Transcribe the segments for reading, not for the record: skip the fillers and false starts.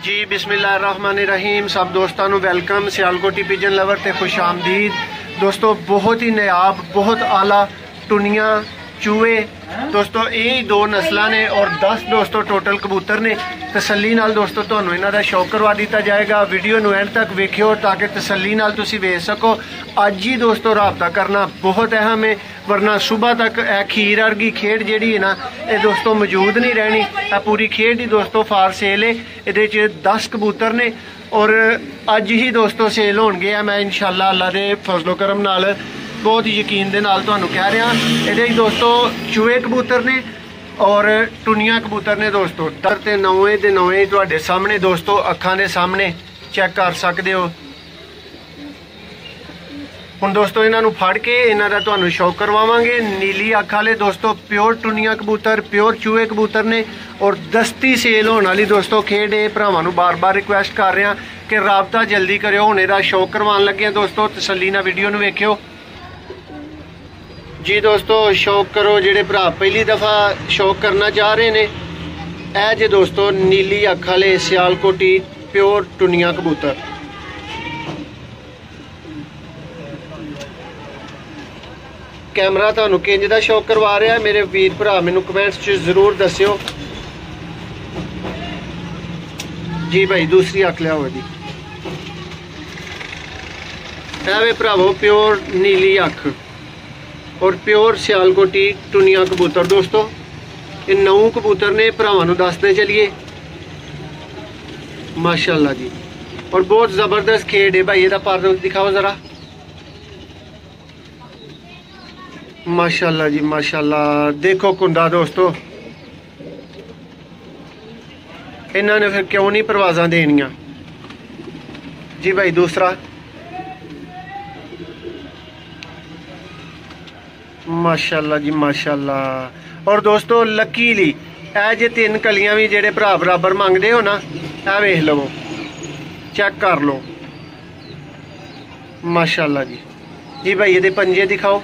जी बिस्मिल्लाहिर्रहमानिर्रहीम। सब दोस्तों को वेलकम। सियालकोटी पिजन लवर ते खुश आमदीद। दोस्तों बहुत ही नायाब बहुत आला टुनिया चूहे दोस्तों यही दो नस्ल ने और 10 दोस्तों टोटल कबूतर ने। तसल्ली नाल दोस्तों तुहानू इन्हां दा शौक करवा दिता जाएगा। वीडियो नू एंड तक वेखियो ताकि तसल्ली नाल तुसी वेख सको। अज ही दोस्तों रबता करना बहुत अहम है, वरना सुबह तक खीर वर्गी खेड जिहड़ी है ना ये दोस्तों मौजूद नहीं रहनी। पूरी खेड ही दोस्तों फार सेल है। ये 10 कबूतर ने और अज ही दोस्तों सेल होणगे। मैं इंशाअल्लाह अल्लाह दे फजलो करम नाल बहुत यकीन दे नाल तुहानू कह रहा। ये दोस्तों चूहे कबूतर ने और टुनिया कबूतर ने दोस्तों। दर ते नौवे दे नौवे तुहाडे सामने दोस्तों अखां दे सामने चेक कर सकते हो। हुण दोस्तों इन्हां नू फड़ के इन्हां दा तुहानू शौक करवावांगे। नीली अख वाले दोस्तों प्योर टुनिया कबूतर प्योर चूहे कबूतर ने और दस्ती सेल होने वाली दोस्तों खेड है। भरावां नू बार बार रिक्वेस्ट कर रहा कि राबता जल्दी करियो। हुण इहदा शौक करवान लगे दोस्तों। तसल्ली नाल वीडियो नू वेखियो जी दोस्तों। शौक करो जेडे भरा पहली दफ़ा शौक करना चाह रहे ने। ए जे दोस्तों नीली अख वाले सियालकोटी प्योर टुनिया कबूतर। कैमरा तुहानू किंज दा शौक करवा रहा है मेरे वीर भरा मैनू कमेंट्स च जरूर दस्सियो जी। भाई दूसरी अख लियाओ जी। वे भरावो प्योर नीली अख और प्योर सियालकोटी टुनिया कबूतर दोस्तों। ये 9 कबूतर ने भरावां नू दसदे चलिए माशाल्लाह जी। और बहुत ज़बरदस्त खेड है भाई। ये पर दिखाओ ज़रा माशाल्लाह जी माशाल्लाह। देखो कुंडा दोस्तों। इन्होंने फिर क्यों नहीं परवाज़ां देनियां जी। भाई दूसरा माशाल्लाह जी माशाल्लाह। और दोस्तों लकीली ए जे 3 कलियां भी जेडे भरा बराबर मंगते हो ना ए वेख लवो चेक कर लो माशाल्लाह जी। जी भाई ये पंजे दिखाओ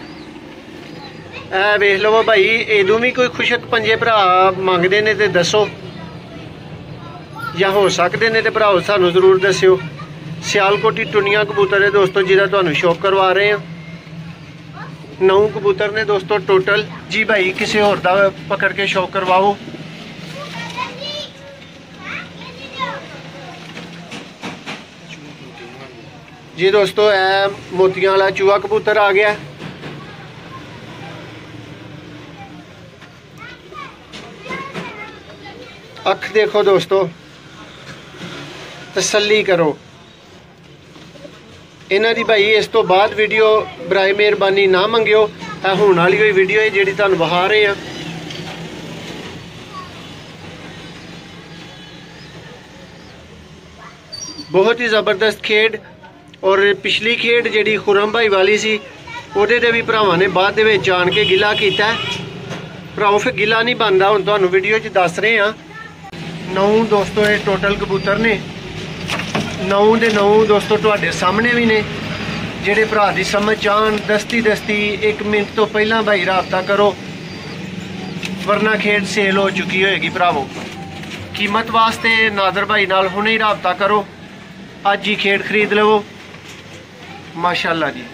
ए वेख लवो भाई। इदू भी कोई खुशक पंजे भरा मंगते ने तो दसो या हो सकते ने तो भराओ सानू जरूर दस्यो। सियालकोटी टुनिया कबूतर है दोस्तों जिहदा तुहानू शौक करवा रहे हैं। 9 कबूतर ने दोस्तों टोटल जी। भाई किसी होर दा पकड़ के शौक करवाओ जी दोस्तों। ए मोतियां वाला चूहा कबूतर आ गया। अख देखो दोस्तों तसल्ली करो इन्हां दी। भाई इस तो बाद वीडियो बराए मेहरबानी ना मंगियो। होने वाली कोई वीडियो है जिहड़ी तुहानू विखा रहे हैं। बहुत ही ज़बरदस्त खेड। और पिछली खेड जिहड़ी खुरम भाई वाली सी उहदे ते भी भरावां ने बाद दे विच आण के गिला कीता। भराओ फिर गिला नहीं बनदा। हुण तुहानू वीडियो च दस रहे हैं। 9 दोस्तों ये टोटल कबूतर ने। 9 दे 9 दोस्तों तुहाडे सामने भी ने। जेडे भरा दी समझ चाहन दस्ती 1 मिनट तो पहला भाई रबता करो वरना खेड सेल हो चुकी होएगी भरावो। कीमत वास्ते नादर भाई नाल हुणे ही रबता करो। अज ही खेड खरीद लवो माशाल्लाह जी।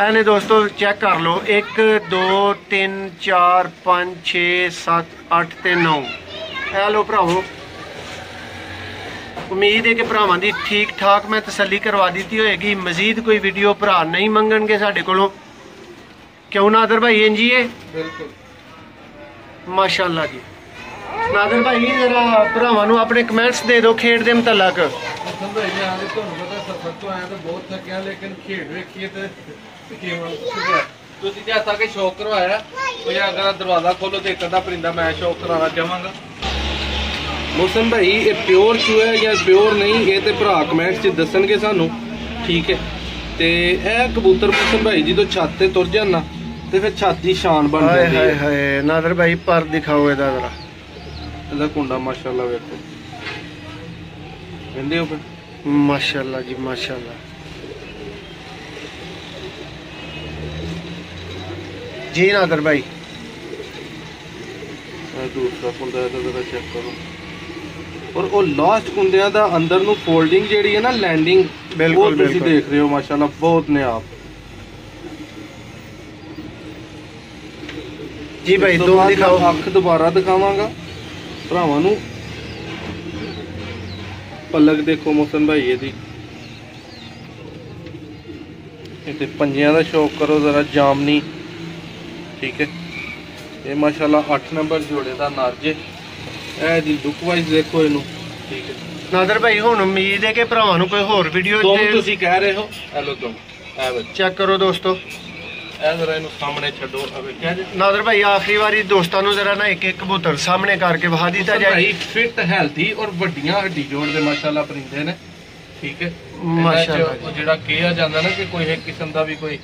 एने दोस्तों चेक कर लो 1 2 3 4 5 6 7 8 ते 9 ए लो भरावो। उम्मीद है कि भरावां दी ठीक ठाक मैं तसल्ली करवा दी होएगी। मजीद कोई वीडियो भरा नहीं मंगणगे साडे कोलों क्यों नादर भाई? इंज ही है बिल्कुल माशाल्लाह जी। नादर भाई जरा भरावां नू अपने कमेंट्स दे दो खेड दे मुतलक। शौक करवाया अगर दरवाजा खोलो तो एक अद्धा परिंदा मैं शौक कराना चाहांगा। मौसम भाई ये प्योर चूहा है या प्योर नहीं ये तो भरा कमेंट्स च दसणगे सानू ठीक है। तो यह कबूतर मौसम भाई जो छत से तुर जाना तो फिर छत की शान बन जाती है। नादर भाई पर दिखाओ इहदा जरा इहदा कुंडा माशाल्लाह वेखो वेंदे हो माशाल्लाह जी माशाल्लाह जी। नादर भाई दूसरा कुंडा चेक करो ਔਰ ਉਹ ਲਾਸਟ ਕੁੰਦਿਆਂ ਦਾ ਅੰਦਰ ਨੂੰ ਫੋਲਡਿੰਗ ਜਿਹੜੀ ਹੈ ਨਾ ਲੈਂਡਿੰਗ, ਬਿਲਕੁਲ ਉਹ ਤੁਸੀਂ ਦੇਖ ਰਹੇ ਹੋ ਮਾਸ਼ਾਅੱਲਾ ਬਹੁਤ ਨਿਆਬ। ਜੀ ਭਾਈ ਦੋ ਦੋ ਦਿਖਾਓ। ਅੱਖ ਦੁਬਾਰਾ ਦਿਖਾਵਾਂਗਾ ਭਰਾਵਾਂ ਨੂੰ। ਪਲਕ ਦੇਖੋ ਮੋਹਸਨ ਭਾਈ ਇਹਦੀ, ਇਹ ਤੇ ਪੰਜਿਆਂ ਦਾ ਸ਼ੌਕ ਕਰੋ ਜ਼ਰਾ, ਜਾਮਨੀ। ਠੀਕ ਹੈ, ਇਹ ਮਾਸ਼ਾਅੱਲਾ 8 ਨੰਬਰ ਜੋੜੇ ਦਾ ਨਰ ਜੇ। ਇਹ ਦੀ ਲੁੱਕ ਵਾਈਜ਼ ਦੇਖੋ ਇਹਨੂੰ। ਠੀਕ ਹੈ ਨਾਦਰ ਭਾਈ, ਹੁਣ ਉਮੀਦ ਹੈ ਕਿ ਭਰਾਵਾਂ ਨੂੰ ਕੋਈ ਹੋਰ ਵੀਡੀਓ ਤੁਮ ਤੁਸੀਂ ਕਹਿ ਰਹੇ ਹੋ। ਹੈਲੋ ਤੁਮ ਚੈੱਕ ਕਰੋ ਦੋਸਤੋ। ਇਹ ਜ਼ਰਾ ਇਹਨੂੰ ਸਾਹਮਣੇ ਛੱਡੋ। ਵੇਖਿਆ ਜੀ ਨਾਦਰ ਭਾਈ, ਆਖਰੀ ਵਾਰੀ ਦੋਸਤਾਂ ਨੂੰ ਜ਼ਰਾ ਨਾ ਇੱਕ ਇੱਕ ਕਬੂਤਰ ਸਾਹਮਣੇ ਕਰਕੇ ਵਹਾ ਦਿੱਤਾ ਜਾਏ। ਭਾਈ ਫਿਟ ਹੈਲਥੀ ਔਰ ਵੱਡੀਆਂ ਹੱਡੀ ਜੋੜ ਦੇ ਮਾਸ਼ਾਅੱਲਾ ਪਰਿੰਦੇ ਨੇ। ਠੀਕ ਹੈ, ਮਾਸ਼ਾਅੱਲਾ। ਉਹ ਜਿਹੜਾ ਕਿਹਾ ਜਾਂਦਾ ਨਾ ਕਿ ਕੋਈ ਇੱਕ ਕਿਸਮ ਦਾ ਵੀ ਕੋਈ